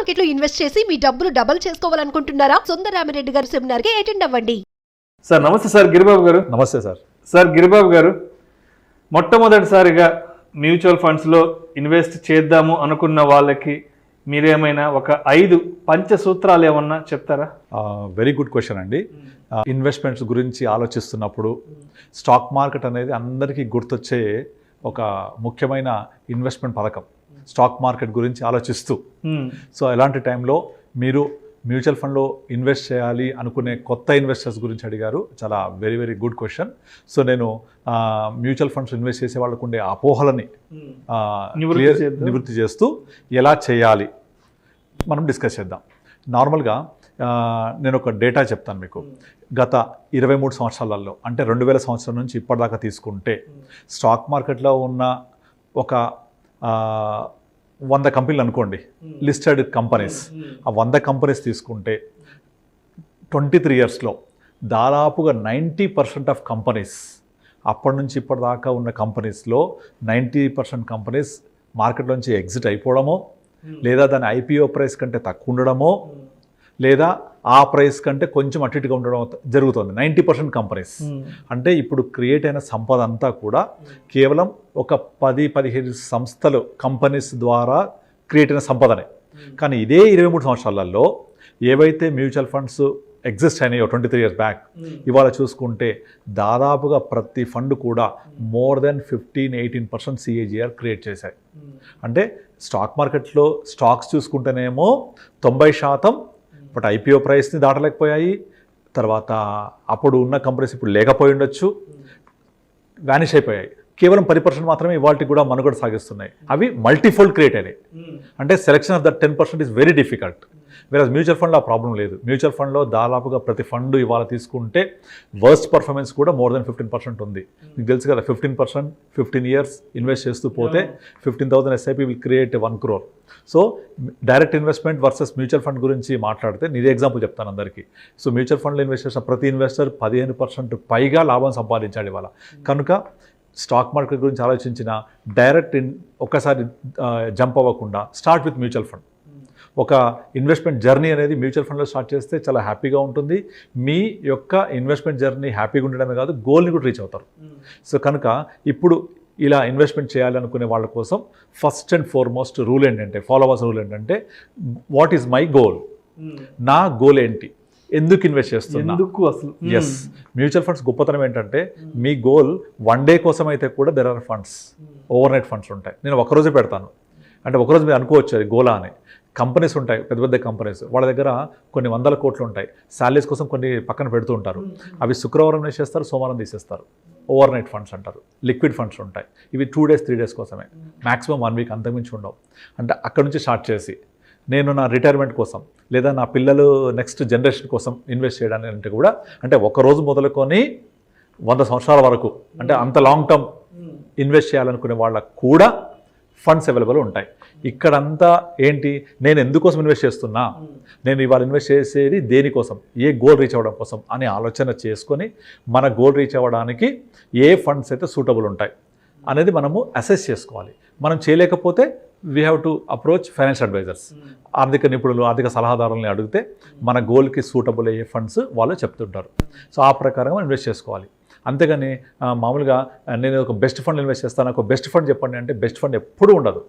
Market లో invest చేసి మీ డబ్బులు డబుల్ చేసుకోవాలనుకుంటున్నారా? సుందరరామిరెడ్డి గారి సెమినార్ కి అటెండ్ అవ్వండి. సార్ నమస్తే సార్, గిరిబాబు గారు. నమస్తే సార్. సార్ గిరిబాబు గారు, మొట్టమొదటిసారిగా మ్యూచువల్ ఫండ్స్లో ఇన్వెస్ట్ చేద్దాము అనుకున్న వాళ్ళకి మీరేమైనా ఒక 5 పంచసూత్రాలు ఏమన్నా చెప్తారా? వెరీ గుడ్ క్వశ్చన్ అండి. ఇన్వెస్ట్మెంట్స్ గురించి ఆలోచిస్తున్నప్పుడు స్టాక్ మార్కెట్ అనేది అందరికీ గుర్తొచ్చే ఒక ముఖ్యమైన ఇన్వెస్ట్మెంట్ పథకం. స్టాక్ మార్కెట్ గురించి ఆలోచిస్తూ సో ఎలాంటి టైంలో మీరు మ్యూచువల్ ఫండ్లో ఇన్వెస్ట్ చేయాలి అనుకునే కొత్త ఇన్వెస్టర్స్ గురించి అడిగారు. చాలా very very good question. So నేను మ్యూచువల్ ఫండ్స్ ఇన్వెస్ట్ చేసే వాళ్ళకు ఉండే అపోహలని నివృత్తి చేస్తూ ఎలా చేయాలి మనం డిస్కస్ చేద్దాం. నార్మల్గా నేను ఒక డేటా చెప్తాను మీకు. గత 23 సంవత్సరాలలో అంటే 2000 సంవత్సరం నుంచి ఇప్పటిదాకా తీసుకుంటే స్టాక్ మార్కెట్లో ఉన్న ఒక 100 కంపెనీలు అనుకోండి, లిస్టెడ్ కంపెనీస్. ఆ 100 కంపెనీస్ తీసుకుంటే 23 ఇయర్స్లో దాదాపుగా 90% ఆఫ్ కంపెనీస్, అప్పటి నుంచి ఇప్పటిదాకా ఉన్న కంపెనీస్లో 90% కంపెనీస్ మార్కెట్లోంచి ఎగ్జిట్ అయిపోవడమో, లేదా దాని ఐపీఓ ప్రైస్ కంటే తక్కువ ఉండడమో, లేదా ఆ ప్రైస్ కంటే కొంచెం అటు ఇటుగా ఉండడం జరుగుతుంది. 90% కంపెనీస్. అంటే ఇప్పుడు క్రియేట్ అయిన సంపద అంతా కూడా కేవలం ఒక 10-15 సంస్థలు, కంపెనీస్ ద్వారా క్రియేట్ అయిన సంపదనే. కానీ ఇదే 23 సంవత్సరాలలో ఏవైతే మ్యూచువల్ ఫండ్స్ ఎగ్జిస్ట్ అయినాయో 23 ఇయర్స్ బ్యాక్, ఇవాళ చూసుకుంటే దాదాపుగా ప్రతి ఫండ్ కూడా మోర్ దెన్ 15-18% CAGR క్రియేట్ చేశాయి. అంటే స్టాక్ మార్కెట్లో స్టాక్స్ చూసుకుంటేనేమో 90%, బట్ ఐపీఓ ప్రైస్ని దాటలేకపోయాయి. తర్వాత అప్పుడు ఉన్న కంపెనీస్ ఇప్పుడు లేకపోయి ఉండొచ్చు, వ్యానిష్ అయిపోయాయి. కేవలం 10% మాత్రమే ఇవాళకి కూడా మనుగడ సాగిస్తున్నాయి. అవి మల్టీఫోల్డ్ క్రియేట్ అయినాయి. అంటే selection of that 10% is very difficult. వేరే మ్యూచువల్ ఫండ్లో ఆ ప్రాబ్లం లేదు. మ్యూచువల్ ఫండ్లో దాదాపుగా ప్రతి ఫండ్ ఇవాళ తీసుకుంటే వర్స్ట్ పర్ఫార్మెన్స్ కూడా మోర్ దెన్ 15% ఉంది. మీకు తెలుసు కదా, 15% 15 ఇయర్స్ ఇన్వెస్ట్ చేస్తూ పోతే 15,000 SIP will create 1 crore. So direct investment versus mutual fund గురించి మాట్లాడితే నేను ఎగ్జాంపుల్ చెప్తాను అందరికీ. సో మ్యూచువల్ ఫండ్లో ఇన్వెస్ట్ చేసిన ప్రతి ఇన్వెస్టర్ 15% పైగా లాభం సంపాదించాడు ఇవాళ. కనుక స్టాక్ మార్కెట్ గురించి ఆలోచించిన డైరెక్ట్ ఒక్కసారి జంప్ అవ్వకుండా స్టార్ట్ విత్ మ్యూచువల్ ఫండ్. ఒక ఇన్వెస్ట్మెంట్ జర్నీ అనేది మ్యూచువల్ ఫండ్లో స్టార్ట్ చేస్తే చాలా హ్యాపీగా ఉంటుంది. మీ యొక్క ఇన్వెస్ట్మెంట్ జర్నీ హ్యాపీగా ఉండడమే కాదు, గోల్ని కూడా రీచ్ అవుతారు. సో కనుక ఇప్పుడు ఇలా ఇన్వెస్ట్మెంట్ చేయాలనుకునే వాళ్ళ కోసం ఫస్ట్ అండ్ ఫార్మోస్ట్ రూల్ ఏంటంటే, ఫాలోవర్స్ రూల్ ఏంటంటే, వాట్ ఈజ్ మై గోల్? నా గోల్ ఏంటి? ఎందుకు ఇన్వెస్ట్ చేస్తున్నా? అసలు ఎస్, మ్యూచువల్ ఫండ్స్ గొప్పతనం ఏంటంటే మీ గోల్ 1 డే కోసం అయితే కూడా there are funds, overnight funds ఉంటాయి. నేను ఒకరోజే పెడతాను అంటే ఒకరోజు మీరు అనుకోవచ్చు అది గోలా అని. కంపెనీస్ ఉంటాయి, పెద్ద పెద్ద కంపెనీస్, వాళ్ళ దగ్గర కొన్ని 100 కోట్లు ఉంటాయి. శాలరీస్ కోసం కొన్ని పక్కన పెడుతూ ఉంటారు. అవి శుక్రవారం వేసేస్తారు, సోమవారం తీసేస్తారు. ఓవర్ నైట్ ఫండ్స్ అంటారు. లిక్విడ్ ఫండ్స్ ఉంటాయి. ఇవి 2 days 3 days కోసమే, మ్యాక్సిమం 1 week, అంతకుమించి ఉండవు. అంటే అక్కడ నుంచి స్టార్ట్ చేసి నేను నా రిటైర్మెంట్ కోసం లేదా నా పిల్లలు నెక్స్ట్ జనరేషన్ కోసం ఇన్వెస్ట్ చేయడానికి అంటే కూడా, అంటే ఒకరోజు మొదలుకొని 100 సంవత్సరాల వరకు, అంటే అంత లాంగ్ టర్మ్ ఇన్వెస్ట్ చేయాలనుకునే వాళ్ళకు కూడా ఫండ్స్ అవైలబుల్ ఉంటాయి. ఇక్కడంతా ఏంటి, నేను ఎందుకోసం ఇన్వెస్ట్ చేస్తున్నా, నేను ఇవాళ ఇన్వెస్ట్ చేసేది దేనికోసం, ఏ గోల్ రీచ్ అవ్వడం కోసం అని ఆలోచన చేసుకొని మన గోల్ రీచ్ అవ్వడానికి ఏ ఫండ్స్ అయితే సూటబుల్ ఉంటాయి అనేది మనము అసెస్ చేసుకోవాలి. మనం చేయలేకపోతే we have to approach financial advisors, ఆర్థిక నిపుణులు, ఆర్థిక సలహాదారులని అడిగితే మన గోల్కి సూటబుల్ అయ్యే ఫండ్స్ వాళ్ళు చెప్తుంటారు. సో ఆ ప్రకారంగా ఇన్వెస్ట్ చేసుకోవాలి. అంతేగాని మామూలుగా నేను ఒక బెస్ట్ ఫండ్ ఇన్వెస్ట్ చేస్తాను, ఒక బెస్ట్ ఫండ్ చెప్పండి అంటే బెస్ట్ ఫండ్ ఎప్పుడూ ఉండదు,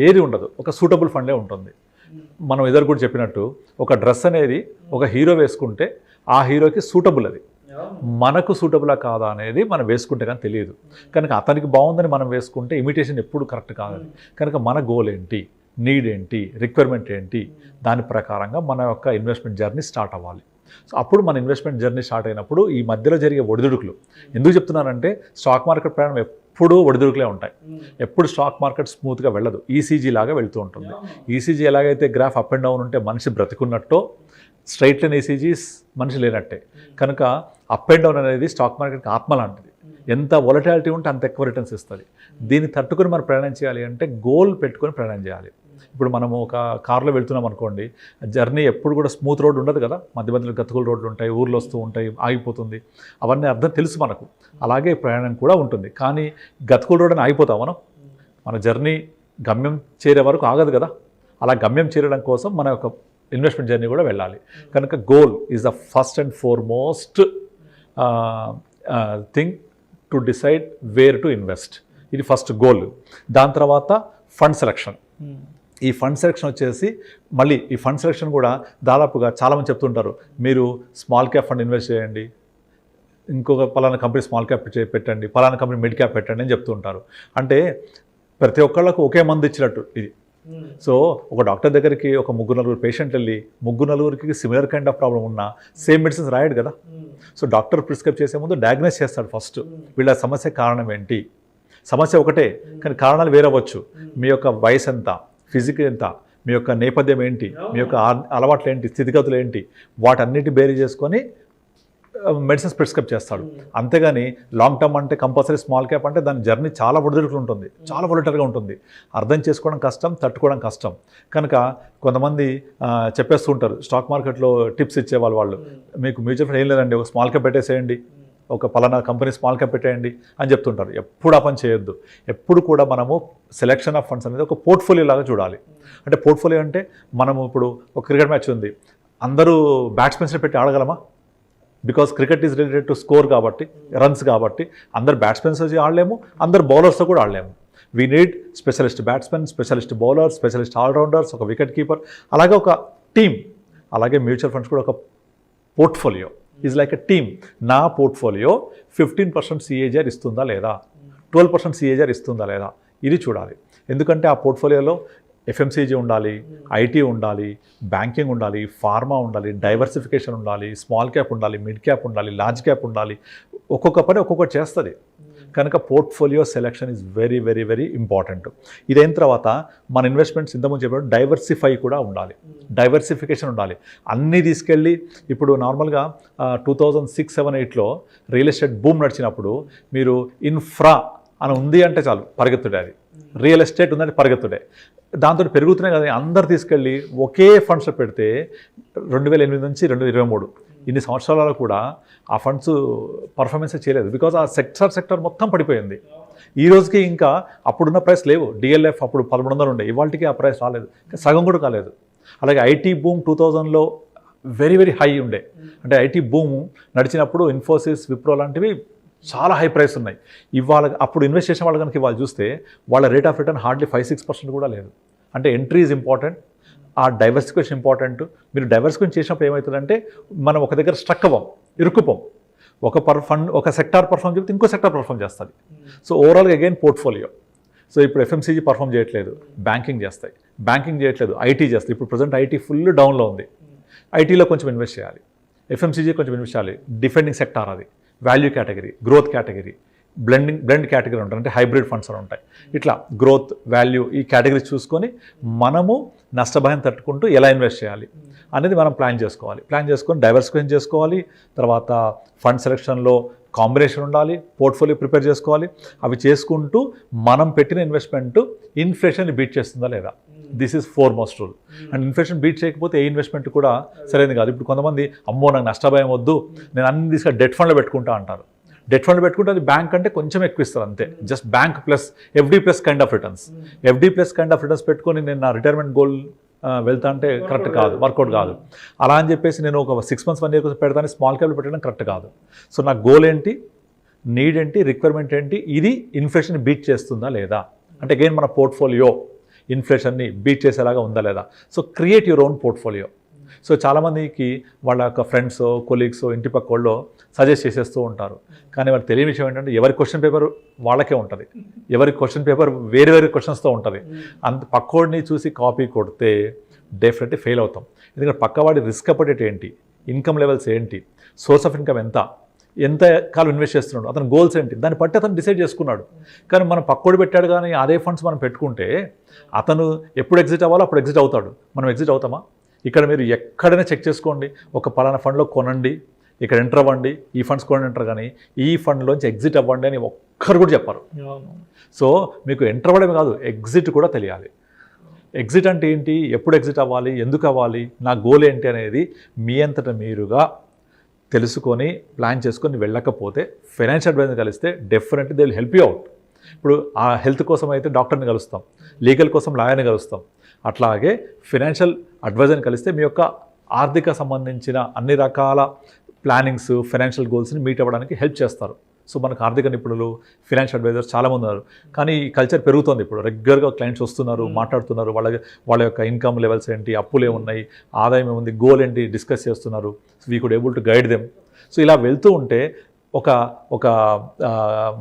ఏది ఉండదు. ఒక సూటబుల్ ఫండే ఉంటుంది. మనం ఎదురు కూడా చెప్పినట్టు ఒక డ్రెస్ అనేది ఒక హీరో వేసుకుంటే ఆ హీరోకి సూటబుల్, అది మనకు సూటబులా కాదా అనేది మనం వేసుకుంటే కానీ తెలియదు. కనుక అతనికి బాగుందని మనం వేసుకుంటే ఇమిటేషన్ ఎప్పుడు కరెక్ట్ కాదని. కనుక మన గోల్ ఏంటి, నీడ్ ఏంటి, రిక్వైర్మెంట్ ఏంటి, దాని ప్రకారంగా మన యొక్క ఇన్వెస్ట్మెంట్ జర్నీ స్టార్ట్ అవ్వాలి. సో అప్పుడు మన ఇన్వెస్ట్మెంట్ జర్నీ స్టార్ట్ అయినప్పుడు ఈ మధ్యలో జరిగే ఒడిదుడుకులు ఎందుకు చెప్తున్నానంటే, స్టాక్ మార్కెట్ ప్రయాణం ఎప్పుడూ ఒడిదుడుకులే ఉంటాయి. ఎప్పుడు స్టాక్ మార్కెట్ స్మూత్గా వెళ్ళదు, ఈసీజీ లాగా వెళ్తూ ఉంటుంది. ఈసీజీ ఎలాగైతే గ్రాఫ్ అప్ అండ్ డౌన్ ఉంటే మనిషి బ్రతికున్నట్టో, స్ట్రైట్ లైన్ ఈసీజీస్ మనిషి లేనట్టే. కనుక అప్ అండ్ డౌన్ అనేది స్టాక్ మార్కెట్కి ఆత్మ లాంటిది. ఎంత వొలటాలిటీ ఉంటే అంత ఎక్కువ రిటర్న్స్ ఇస్తుంది. దీన్ని తట్టుకొని మనం ప్రయాణం చేయాలి అంటే గోల్ పెట్టుకొని ప్రయాణం చేయాలి. ఇప్పుడు మనము ఒక కార్లో వెళ్తున్నాం అనుకోండి, జర్నీ ఎప్పుడు కూడా స్మూత్ రోడ్ ఉండదు కదా, మధ్య మధ్యలో గతుకుల రోడ్లు ఉంటాయి, ఊర్లు వస్తూ ఉంటాయి, ఆగిపోతుంది, అవన్నీ అర్థం తెలుసు మనకు. అలాగే ప్రయాణం కూడా ఉంటుంది. కానీ గతుకుల రోడ్ అని ఆగిపోతాం మనం, మన జర్నీ గమ్యం చేరే వరకు ఆగదు కదా. అలా గమ్యం చేరడం కోసం మన యొక్క ఇన్వెస్ట్మెంట్ జర్నీ కూడా వెళ్ళాలి. కనుక goal is the first and foremost thing to decide wear to invest. ఇది ఫస్ట్ గోల్. దాని తర్వాత ఫండ్ సెలక్షన్. ఈ ఫండ్ సెలక్షన్ వచ్చేసి మళ్ళీ ఈ ఫండ్ సెలక్షన్ కూడా దాదాపుగా చాలామంది చెప్తుంటారు, మీరు స్మాల్ క్యాప్ ఫండ్ ఇన్వెస్ట్ చేయండి, ఇంకొక పలానా కంపెనీ స్మాల్ క్యాప్ పెట్టండి, పలానా కంపెనీ మిడ్ క్యాప్ పెట్టండి అని చెప్తుంటారు. అంటే ప్రతి ఒక్కళ్ళకు ఒకే మందు ఇచ్చినట్టు ఇది. సో ఒక డాక్టర్ దగ్గరికి ఒక 3-4 పేషెంట్ వెళ్ళి 3-4కి సిమిలర్ కైండ్ ఆఫ్ ప్రాబ్లం ఉన్నా సేమ్ మెడిసిన్స్ రాయడు కదా. సో డాక్టర్ ప్రిస్క్రైబ్ చేసే ముందు డయాగ్నోస్ చేస్తాడు ఫస్ట్, వీళ్ళ సమస్య కారణం ఏంటి. సమస్య ఒకటే కానీ కారణాలు వేరవచ్చు. మీ యొక్క వయసు ఎంత, ఫిజిక్ ఎంత, మీ యొక్క నేపథ్యం ఏంటి, మీ యొక్క అలవాట్లు ఏంటి, స్థితిగతులు ఏంటి, వాటన్నిటి బేరీ చేసుకొని మెడిసిన్స్ ప్రిస్క్రైబ్ చేస్తాడు. అంతేగాని లాంగ్ టర్మ్ అంటే కంపల్సరీ స్మాల్ క్యాప్ అంటే దాని జర్నీ చాలా ఒడిదుడుకులు ఉంటుంది, చాలా వొలటైల్గా ఉంటుంది. అర్థం చేసుకోవడం కష్టం, తట్టుకోవడం కష్టం. కనుక కొంతమంది చెప్పేస్తూ ఉంటారు స్టాక్ మార్కెట్లో టిప్స్ ఇచ్చేవాళ్ళు, వాళ్ళు మీకు మ్యూచువల్ ఫండ్ ఏం లేదండి, ఒక స్మాల్ క్యాప్ పెట్టేసేయండి, ఒక పలానా కంపెనీ స్మాల్ క్యాప్ పెట్టేయండి అని చెప్తుంటారు. ఎప్పుడు ఆ పని చేయొద్దు. ఎప్పుడు కూడా మనము సెలెక్షన్ ఆఫ్ ఫండ్స్ అనేది ఒక పోర్ట్ఫోలియో లాగా చూడాలి. అంటే పోర్ట్ఫోలియో అంటే మనము ఇప్పుడు ఒక క్రికెట్ మ్యాచ్ ఉంది, అందరూ బ్యాట్స్మెన్స్ని పెట్టి ఆడగలమా? Because cricket is related to score కాబట్టి, రన్స్ కాబట్టి అందరు బ్యాట్స్మెన్స్ వచ్చి ఆడలేము, అందరు బౌలర్స్తో కూడా ఆడలేము. We need specialist batsmen, specialist bowler, specialist allrounders, ఒక వికెట్ కీపర్, అలాగే ఒక టీమ్. అలాగే మ్యూచువల్ ఫండ్స్ కూడా ఒక portfolio is like a team. నా పోర్ట్ఫోలియో 15% CAGR ఇస్తుందా లేదా, 12% CAGR ఇస్తుందా లేదా, ఇది చూడాలి. ఎందుకంటే ఆ పోర్ట్ఫోలియోలో FMCG ఉండాలి, IT ఉండాలి, బ్యాంకింగ్ ఉండాలి, ఫార్మా ఉండాలి, డైవర్సిఫికేషన్ ఉండాలి, స్మాల్ క్యాప్ ఉండాలి, మిడ్ క్యాప్ ఉండాలి, లార్జ్ క్యాప్ ఉండాలి. ఒక్కొక్క పని ఒక్కొక్కటి చేస్తుంది. కనుక portfolio selection is very very very important. ఇదైన తర్వాత మన ఇన్వెస్ట్మెంట్స్ ఇంతకుముందు చెప్పినట్టు డైవర్సిఫై కూడా ఉండాలి, డైవర్సిఫికేషన్ ఉండాలి. అన్నీ తీసుకెళ్ళి ఇప్పుడు నార్మల్గా 2006-7-8లో రియల్ ఎస్టేట్ బూమ్ నడిచినప్పుడు మీరు ఇన్ఫ్రా అని ఉంది అంటే చాలు పరిగెత్తుడే, అది రియల్ ఎస్టేట్ ఉందంటే పరిగెత్తుడే. దాంతో పెరుగుతున్నాయి కదా, అందరు తీసుకెళ్ళి ఒకే ఫండ్స్లో పెడితే 2008 నుంచి 2023 ఇన్ని సంవత్సరాలలో కూడా ఆ ఫండ్స్ పర్ఫార్మెన్స్ చేయలేదు. బికాజ్ ఆ సెక్టర్ మొత్తం పడిపోయింది. ఈ రోజుకి ఇంకా అప్పుడున్న ప్రైస్ లేవు. DLF అప్పుడు 1100 ఉండే, ఇవాళకి ఆ ప్రైస్ రాలేదు, సగం కూడా కాలేదు. అలాగే IT బూమ్ 2000లో వెరీ వెరీ హై ఉండే. అంటే IT బూమ్ నడిచినప్పుడు ఇన్ఫోసిస్, విప్రో లాంటివి చాలా హై ప్రైస్ ఉన్నాయి. ఇవాళ అప్పుడు ఇన్వెస్ట్ చేసిన వాళ్ళు కనుక ఇవాళ చూస్తే వాళ్ళ రేట్ ఆఫ్ రిటర్న్ హార్డ్లీ 5-6% కూడా లేదు. అంటే ఎంట్రీ ఈజ్ ఇంపార్టెంట్, ఆ డైవర్సిఫికేషన్ ఇంపార్టెంట్. మీరు డైవర్సిఫికేషన్ చేసినప్పుడు ఏమవుతుందంటే మనం ఒక దగ్గర స్ట్రక్ అవ్వం, ఇరుక్కుపోం. ఒక సెక్టార్ పర్ఫామ్ చెప్తే ఇంకో సెక్టార్ పర్ఫామ్ చేస్తుంది. సో ఓవరాల్గా అగైన్ పోర్ట్ఫోలియో. సో ఇప్పుడు FMCG పర్ఫామ్ చేయట్లేదు, బ్యాంకింగ్ చేస్తాయి. బ్యాంకింగ్ చేయట్లేదు, IT చేస్తాయి. ఇప్పుడు ప్రజెంట్ IT ఫుల్ డౌన్లో ఉంది. ITలో కొంచెం ఇన్వెస్ట్ చేయాలి, FMCG కొంచెం ఇన్వెస్ట్ చేయాలి. డిఫెండింగ్ సెక్టార్ అది, value category, growth category, blend category ఉంటాయి, అంటే హైబ్రిడ్ ఫండ్స్ అని ఉంటాయి. ఇట్లా గ్రోత్, వాల్యూ ఈ కేటగిరీస్ చూసుకొని మనము నష్టభయం తట్టుకుంటూ ఎలా ఇన్వెస్ట్ చేయాలి అనేది మనం ప్లాన్ చేసుకొని డైవర్సిఫికేషన్ చేసుకోవాలి. తర్వాత ఫండ్ సెలెక్షన్లో కాంబినేషన్ ఉండాలి, పోర్ట్ఫోలియో ప్రిపేర్ చేసుకోవాలి. అవి చేసుకుంటూ మనం పెట్టిన ఇన్వెస్ట్మెంట్ ఇన్ఫ్లేషన్ని బీట్ చేస్తుందా లేదా, this is foremost rule. And inflation beat చేయకపోతే ఏ ఇన్వెస్ట్మెంట్ కూడా సరైనది కాదు. ఇప్పుడు కొంతమంది అమ్మో నాకు నష్టభయం వద్దు, నేను అన్ని తీసుకొని డెట్ ఫండ్లో పెట్టుకుంటా అంటారు. డెట్ ఫండ్ పెట్టుకుంటే అది బ్యాంక్ అంటే కొంచెం ఎక్కువ ఇస్తారు అంతే. Just bank plus FD plus kind of returns. FD plus kind of returns పెట్టుకొని నేను నా రిటైర్మెంట్ గోల్ వెళ్తా అంటే కరెక్ట్ కాదు, వర్కౌట్ కాదు. అలా అని చెప్పేసి నేను ఒక 6 months 1 year కోసం పెడతాను స్మాల్ క్యాప్లో పెట్టడం కరెక్ట్ కాదు. సో నా గోల్ ఏంటి, నీడ్ ఏంటి, రిక్వైర్మెంట్ ఏంటి, ఇది ఇన్ఫ్లేషన్ బీట్ చేస్తుందా లేదా, అంటే అగైన్ మన పోర్ట్ఫోలియో ఇన్ఫ్లేషన్ని బీట్ చేసేలాగా ఉందా లేదా. So create your own portfolio. So చాలామందికి వాళ్ళ యొక్క ఫ్రెండ్స్, కొలీగ్స్, ఇంటి పక్క వాళ్ళు సజెస్ట్ చేసేస్తూ ఉంటారు. కానీ వాళ్ళకి తెలియని విషయం ఏంటంటే ఎవరి క్వశ్చన్ పేపర్ వాళ్ళకే ఉంటుంది, ఎవరి క్వశ్చన్ పేపర్ వేరే వేరే క్వశ్చన్స్తో ఉంటుంది. అంత పక్కోడిని చూసి కాపీ కొడితే డెఫినెట్లీ ఫెయిల్ అవుతాం. ఎందుకంటే పక్కవాడి రిస్క్ అపడేట్ ఏంటి, ఇన్కమ్ లెవెల్స్ ఏంటి, సోర్స్ ఆఫ్ ఇన్కమ్ ఎంత కాలం ఇన్వెస్ట్ చేస్తున్నాడు, అతని గోల్స్ ఏంటి, దాన్ని బట్టి అతను డిసైడ్ చేసుకున్నాడు. కానీ మనం పక్కోడు పెట్టాడు కానీ అదే ఫండ్స్ మనం పెట్టుకుంటే అతను ఎప్పుడు ఎగ్జిట్ అవ్వాలో అప్పుడు ఎగ్జిట్ అవుతాడు. మనం ఎగ్జిట్ అవుతామా? ఇక్కడ మీరు ఎక్కడైనా చెక్ చేసుకోండి, ఒక పలానా ఫండ్లో కొనండి, ఇక్కడ ఎంటర్ అవ్వండి, ఈ ఫండ్స్ కొనండి అంటారు, కానీ ఈ ఫండ్లోంచి ఎగ్జిట్ అవ్వండి అని ఒక్కరు కూడా చెప్పారు. సో మీకు ఎంటర్ అవ్వడమే కాదు, ఎగ్జిట్ కూడా తెలియాలి. ఎగ్జిట్ అంటే ఏంటి, ఎప్పుడు ఎగ్జిట్ అవ్వాలి, ఎందుకు అవ్వాలి, నా గోల్ ఏంటి అనేది మీ అంతటా మీరుగా తెలుసుకొని ప్లాన్ చేసుకొని వెళ్ళకపోతే ఫైనాన్షియల్ అడ్వైజర్ కలిస్తే definitely they will help you out. ఇప్పుడు ఆ హెల్త్ కోసం అయితే డాక్టర్ని కలుస్తాం, లీగల్ కోసం లాయర్ని కలుస్తాం, అట్లాగే ఫైనాన్షియల్ అడ్వైజర్ని కలిస్తే మీ యొక్క ఆర్థిక సంబంధించిన అన్ని రకాల ప్లానింగ్స్, ఫైనాన్షియల్ గోల్స్ని మీట్ అవ్వడానికి హెల్ప్ చేస్తారు. సో మనకు ఆర్థిక నిపుణులు, ఫైనాన్షియల్ అడ్వైజర్స్ చాలామంది ఉన్నారు. కానీ ఈ కల్చర్ పెరుగుతుంది. ఇప్పుడు రెగ్యులర్గా క్లయింట్స్ వస్తున్నారు, మాట్లాడుతున్నారు, వాళ్ళ యొక్క ఇన్కమ్ లెవెల్స్ ఏంటి, అప్పులు ఏమున్నాయి, ఆదాయం ఏముంది, గోల్ ఏంటి డిస్కస్ చేస్తున్నారు. So we could able to guide them. So ఇలా వెళ్తూ ఉంటే ఒక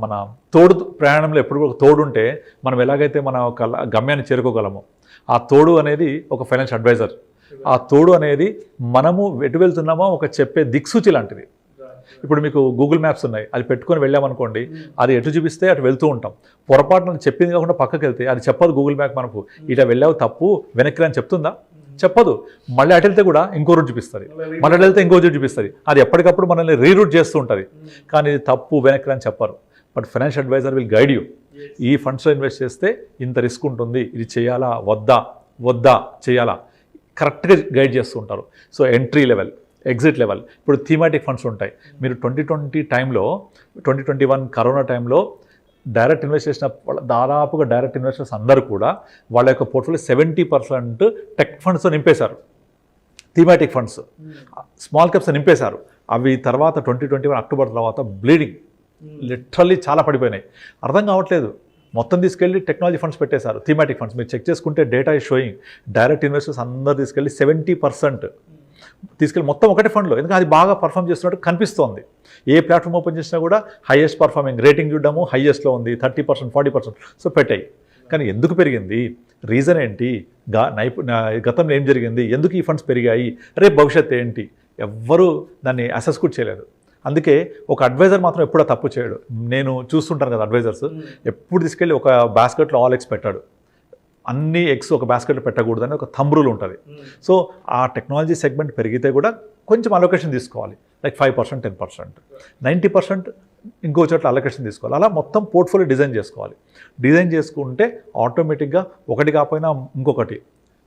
మన తోడు ప్రయాణంలో ఎప్పుడు ఒక తోడు ఉంటే మనం ఎలాగైతే మన ఒక గమ్యాన్ని చేరుకోగలమో, ఆ తోడు అనేది ఒక ఫైనాన్షియల్ అడ్వైజర్. ఆ తోడు అనేది మనము ఎటు వెళ్తున్నామో ఒక చెప్పే దిక్సూచి లాంటిది. ఇప్పుడు మీకు గూగుల్ మ్యాప్స్ ఉన్నాయి, అది పెట్టుకొని వెళ్ళామనుకోండి, అది ఎటు చూపిస్తే అటు వెళ్తూ ఉంటాం. పొరపాటున చెప్పింది కాకుండా పక్కకి వెళ్తే అది చెప్పదు గూగుల్ మ్యాప్ మనకు, ఇట్లా వెళ్ళావు తప్పు వెనక్కి అని చెప్తుందా? చెప్పదు. మళ్ళీ అటు వెళ్తే కూడా ఇంకో రూట్ చూపిస్తుంది, మళ్ళీ అటు వెళ్తే ఇంకో రూట్ చూపిస్తుంది. అది ఎప్పటికప్పుడు మనల్ని రీరూట్ చేస్తూ ఉంటుంది. కానీ ఇది తప్పు వెనక్కి అని చెప్పరు. But financial advisor will guide you. ఈ ఫండ్స్లో ఇన్వెస్ట్ చేస్తే ఇంత రిస్క్ ఉంటుంది, ఇది చేయాలా వద్దా చేయాలా, కరెక్ట్గా గైడ్ చేస్తూ ఉంటారు. So entry level, exit level. ఇప్పుడు థీమాటిక్ ఫండ్స్ ఉంటాయి. మీరు 2020 టైంలో, 2021 కరోనా టైంలో డైరెక్ట్ ఇన్వెస్ట్ చేసిన దాదాపుగా డైరెక్ట్ ఇన్వెస్టర్స్ అందరూ కూడా వాళ్ళ యొక్క పోర్ట్ఫోలియో 70% టెక్ ఫండ్స్తో నింపేశారు. థీమాటిక్ ఫండ్స్, స్మాల్ క్యాప్స్ నింపేశారు. అవి తర్వాత 2021 అక్టోబర్ తర్వాత బ్లీడింగ్ లిటరల్లీ చాలా పడిపోయినాయి. అర్థం కావట్లేదు. మొత్తం తీసుకెళ్ళి టెక్నాలజీ ఫండ్స్ పెట్టేశారు, థీమాటిక్ ఫండ్స్. మీరు చెక్ చేసుకుంటే data is sowing direct investors అందరూ తీసుకెళ్ళి 70% తీసుకెళ్ళి మొత్తం ఒకటే ఫండ్లో, ఎందుకంటే అది బాగా పర్ఫామ్ చేస్తున్నట్టు కనిపిస్తోంది. ఏ ప్లాట్ఫామ్ ఓపెన్ చేసినా కూడా హైయెస్ట్ పర్ఫార్మింగ్ రేటింగ్ చూడడము, హైయెస్ట్లో ఉంది 30%, 40%. సో పెట్టాయి. కానీ ఎందుకు పెరిగింది, రీజన్ ఏంటి, గతంలో ఏం జరిగింది, ఎందుకు ఈ ఫండ్స్ పెరిగాయి, రేపు భవిష్యత్తు ఏంటి, ఎవ్వరూ దాన్ని అసెస్ కూడా చేయలేదు. అందుకే ఒక అడ్వైజర్ మాత్రం ఎప్పుడూ తప్పు చేయడు. నేను చూస్తుంటాను కదా, అడ్వైజర్స్ ఎప్పుడు తీసుకెళ్ళి ఒక బాస్కెట్లో ఆల్ ఎగ్స్ పెట్టాడు. అన్ని ఎగ్స్ ఒక బాస్కెట్లో పెట్టకూడదని ఒక థంబ్ రూల్ ఉంటుంది. సో ఆ టెక్నాలజీ సెగ్మెంట్ పెరిగితే కూడా కొంచెం అలొకేషన్ తీసుకోవాలి, లైక్ 5%, 10%, 90% ఇంకో చోట్ల అలొకేషన్ తీసుకోవాలి. అలా మొత్తం పోర్ట్ఫోలియో డిజైన్ చేసుకోవాలి. డిజైన్ చేసుకుంటే ఆటోమేటిక్గా ఒకటి కాకపోయినా ఇంకొకటి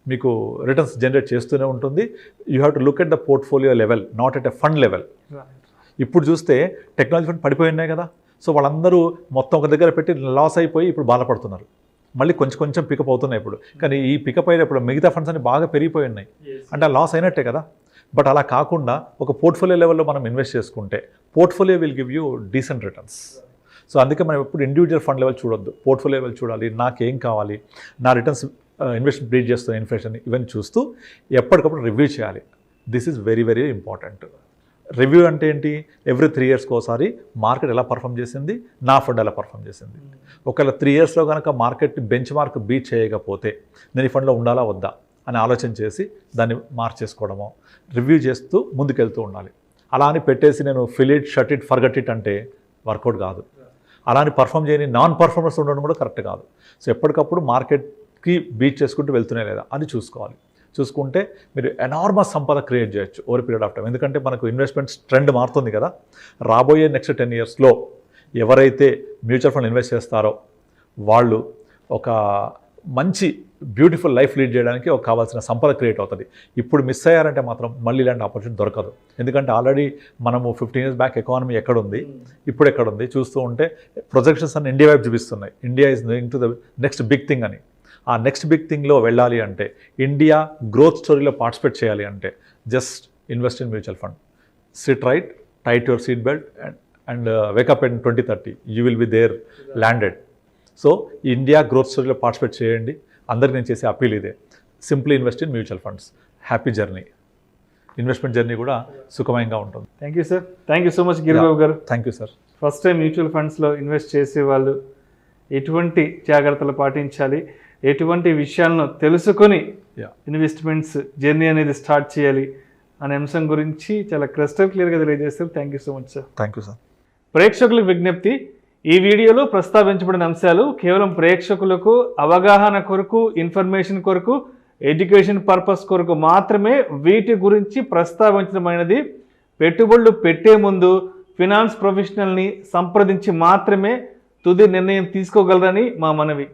మీకు రిటర్న్స్ జనరేట్ చేస్తూనే ఉంటుంది. You have to look at the portfolio level, not at a fund level. ఇప్పుడు చూస్తే టెక్నాలజీ ఫండ్ పడిపోయి ఉన్నాయి కదా. సో వాళ్ళందరూ మొత్తం ఒక దగ్గర పెట్టి లాస్ అయిపోయి ఇప్పుడు బాధపడుతున్నారు. మళ్ళీ కొంచెం పికప్ అవుతున్నాయి ఇప్పుడు. కానీ ఈ పికప్ అయినప్పుడు మిగతా ఫండ్స్ అన్ని బాగా పెరిగిపోయి ఉన్నాయి అంటే ఆ లాస్ అయినట్టే కదా. బట్ అలా కాకుండా ఒక పోర్ట్ఫోలియో లెవెల్లో మనం ఇన్వెస్ట్ చేసుకుంటే portfolio will give you decent returns. So అందుకే మనం ఎప్పుడు ఇండివిజువల్ ఫండ్ లెవెల్ చూడొద్దు, పోర్ట్ఫోలియో లెవెల్ చూడాలి. నాకేం కావాలి, నా రిటర్న్స్ ఇన్వెస్ట్ బ్రీడ్ చేస్తున్న ఇన్ఫ్లేషన్ ఇవన్నీ చూస్తూ ఎప్పటికప్పుడు రివ్యూ చేయాలి. This is very very important. Review అంటే ఏంటి, ఎవ్రీ 3 yearsకి ఒకసారి మార్కెట్ ఎలా పర్ఫామ్ చేసింది, నా ఫండ్ ఎలా పర్ఫామ్ చేసింది. ఒకవేళ 3 yearsలో కనుక మార్కెట్ బెంచ్ మార్క్ బీట్ చేయకపోతే నేను ఈ ఫండ్లో ఉండాలా వద్దా అని ఆలోచన చేసి దాన్ని మార్చేసుకోవడమో, రివ్యూ చేస్తూ ముందుకెళ్తూ ఉండాలి. అలా అని పెట్టేసి నేను fill it, shut it, forget it అంటే వర్కౌట్ కాదు. అలా అని పర్ఫామ్ చేయని నాన్ పర్ఫార్మర్స్ ఉండడం కూడా కరెక్ట్ కాదు. సో ఎప్పటికప్పుడు మార్కెట్కి బీట్ చేసుకుంటూ వెళ్తూనే లేదా అని చూసుకోవాలి. చూసుకుంటే మీరు ఎనార్మస్ సంపద క్రియేట్ చేయొచ్చు ఓవర్ పీరియడ్ ఆఫ్ టైం. ఎందుకంటే మనకు ఇన్వెస్ట్మెంట్స్ ట్రెండ్ మారుతుంది కదా. రాబోయే నెక్స్ట్ 10 yearsలో ఎవరైతే మ్యూచువల్ ఫండ్ ఇన్వెస్ట్ చేస్తారో వాళ్ళు ఒక మంచి బ్యూటిఫుల్ లైఫ్ లీడ్ చేయడానికి ఒక కావాల్సిన సంపద క్రియేట్ అవుతుంది. ఇప్పుడు మిస్ అయ్యారంటే మాత్రం మళ్ళీ ఇలాంటి ఆపర్చునిటీ దొరకదు. ఎందుకంటే ఆల్రెడీ మనము 15 years బ్యాక్ ఎకానమీ ఎక్కడుంది, ఇప్పుడు ఎక్కడుంది చూస్తూ ఉంటే ప్రొజెక్షన్స్ అన్ని ఇండియా వైపు చూపిస్తున్నాయి. India is going to the next big thing అని. ఆ నెక్స్ట్ బిగ్ థింగ్లో వెళ్ళాలి అంటే, ఇండియా గ్రోత్ స్టోరీలో పార్టిసిపేట్ చేయాలి అంటే just invest in mutual fund. Sit right, tight your seat belt and wake up in 2030 you will be there landed. So India growth స్టోరీలో participate చేయండి. అందరికీ నేను చేసే అప్పీల్ ఇదే, simply invest in mutual funds. Happy journey, investment journey కూడా సుఖమయంగా ఉంటుంది. Thank you sir. Thank you so much Giribabu garu. Thank you sir. First time mutual ఫండ్స్లో ఇన్వెస్ట్ చేసే వాళ్ళు ఎటువంటి జాగ్రత్తలు పాటించాలి, ఎటువంటి విషయాలను తెలుసుకొని ఇన్వెస్ట్మెంట్స్ జర్నీ అనేది స్టార్ట్ చేయాలి అనే అంశం గురించి చాలా క్రిస్టల్ క్లియర్గా తెలియజేస్తారు. Thank you so much sir. Thank you sir. ప్రేక్షకులకు విజ్ఞప్తి, ఈ వీడియోలో ప్రస్తావించబడిన అంశాలు కేవలం ప్రేక్షకులకు అవగాహన కొరకు, ఇన్ఫర్మేషన్ కొరకు, ఎడ్యుకేషన్ పర్పస్ కొరకు మాత్రమే వీటి గురించి ప్రస్తావించడమైనది. పెట్టుబడులు పెట్టే ముందు ఫినాన్స్ ప్రొఫెషనల్ని సంప్రదించి మాత్రమే తుది నిర్ణయం తీసుకోగలరని మా మనవి.